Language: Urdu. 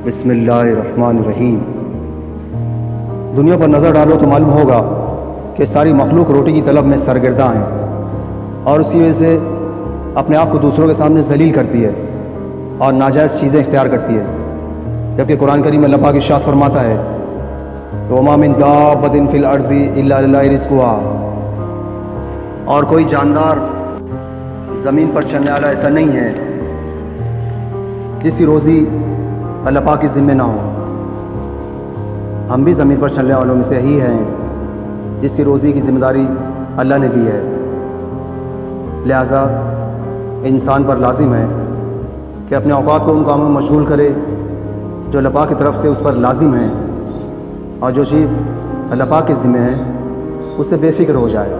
بسم اللہ الرحمن الرحیم۔ دنیا پر نظر ڈالو تو معلوم ہوگا کہ ساری مخلوق روٹی کی طلب میں سرگرداں ہیں اور اسی وجہ سے اپنے آپ کو دوسروں کے سامنے ذلیل کرتی ہے اور ناجائز چیزیں اختیار کرتی ہے، جبکہ قرآن کریم میں اللہ پاک ارشاد فرماتا ہے وَمَا مِن دَابَّةٍ فِي الْأَرْضِ إِلَّا لِلَّهِ رِزْقُهَا، اور کوئی جاندار زمین پر چلنے والا ایسا نہیں ہے جس کی روزی اللہ پاک کے ذمہ نہ ہو۔ ہم بھی زمین پر چلنے والوں میں سے ہی ہیں جس کی روزی کی ذمہ داری اللہ نے لی ہے، لہٰذا انسان پر لازم ہے کہ اپنے اوقات کو ان کاموں میں مشغول کرے جو اللہ پاک کی طرف سے اس پر لازم ہے، اور جو چیز اللہ پاک کے ذمہ ہے اس سے بے فکر ہو جائے۔